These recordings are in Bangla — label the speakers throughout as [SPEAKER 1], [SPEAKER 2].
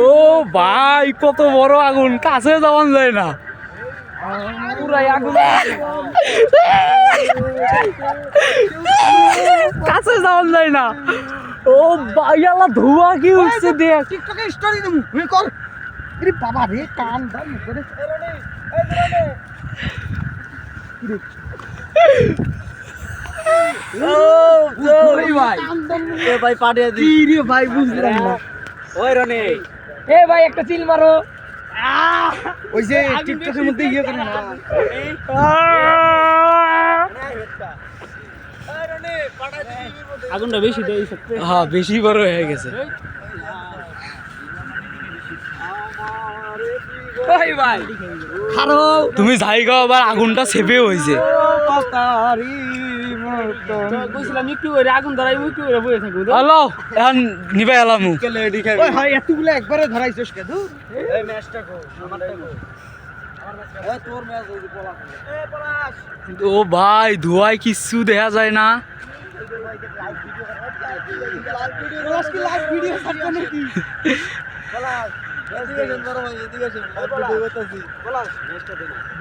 [SPEAKER 1] ও ভাই কত বড় আগুন, কাছে যাওয়া যায় না, পুরাই আগুন, কাছে যাওয়া যায় না। ও ভাই আল্লাহ ধোঁয়া কি উঠছে দেখ।
[SPEAKER 2] টিকটকে স্টোরি দেবো তুই কর। আরে বাবা রে কান দাও করে
[SPEAKER 1] ভাই পাঠিয়ে দি রে ভাই, বুঝলাম না। ওই রনি এ ভাই একটা চিল মারো।
[SPEAKER 2] ওই যে টিকটকের মধ্যে ইয়ে করে না,
[SPEAKER 1] আগুনটা বেশি দেই, হ্যাঁ বেশি বড় হয়ে গেছে। ভাই তুমি যাই গাও, আবার আগুনটা সেপে হয়েছে। আগুন ধরাই হ্যালো এখন নিবাই এলাম।
[SPEAKER 2] এতগুলো একবারে ধরাইছিস কে?
[SPEAKER 1] ও ভাই ধোঁয়ায় কিচ্ছু দেখা যায় না।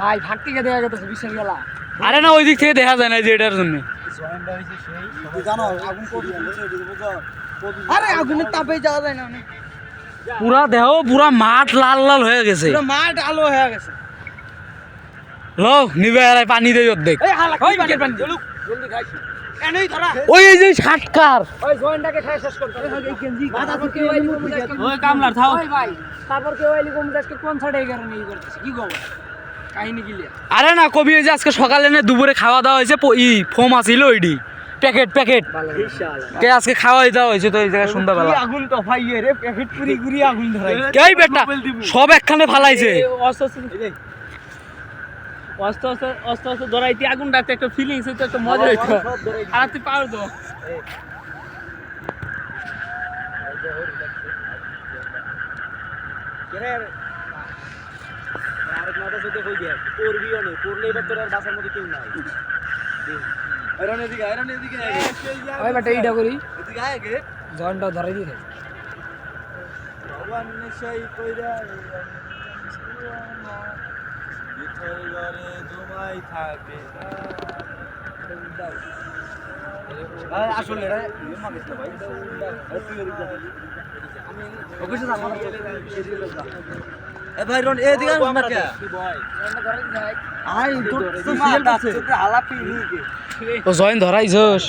[SPEAKER 1] ভাই ভাগ থেকে দেখা গেছে বিশাল গেলা। আরে না ওই দিক থেকে দেখা যায় না যে এটার জন্য।
[SPEAKER 2] আরে আগুনের তাপে যাওয়া যায় না,
[SPEAKER 1] পুরা দেহ পুরা মাঠ লাল লাল হয়ে গেছে,
[SPEAKER 2] মাঠ আলো হয়ে গেছে।
[SPEAKER 1] লো নিবে আর পানি দেই অর্ধেক। ওই যে ষাটকার ওই জয়েন্টটাকে খায় শেষ করতে তারপর কেউ আইলি ওই কামলার থাও ভাই, তারপর কেউ আইলি কম আজকে কনসার্ট এই কারণে ই করতেছে। কি গো কাহিনী কি? আরে না কবি যে আজকে সকালে না দুপুরে খাওয়া দাওয়া হয়েছে, ফোম আছিল ওইডি প্যাকেট কে আজকে খাওয়া দাওয়া হয়েছে। তো এই জায়গায় সন্ধ্যাবেলা
[SPEAKER 2] আগুন তো ফাইয়ে রে, প্যাকেট পুরি গুরি আগুন ধরাই
[SPEAKER 1] এই বেটা সব একখানে ফালাইছে। অস্তে ধরাইতে আগুনটা একটা ফিলিংস হইতো, একটা মজা হইতো। আর তুই পার দো জনটা ধরাই দিই
[SPEAKER 2] আসলে ভাই রন এদিকে আসুন না কে আই তোর তো সিরিয়াল আছে হালা পি
[SPEAKER 1] ও জয়েন ধরাইছস।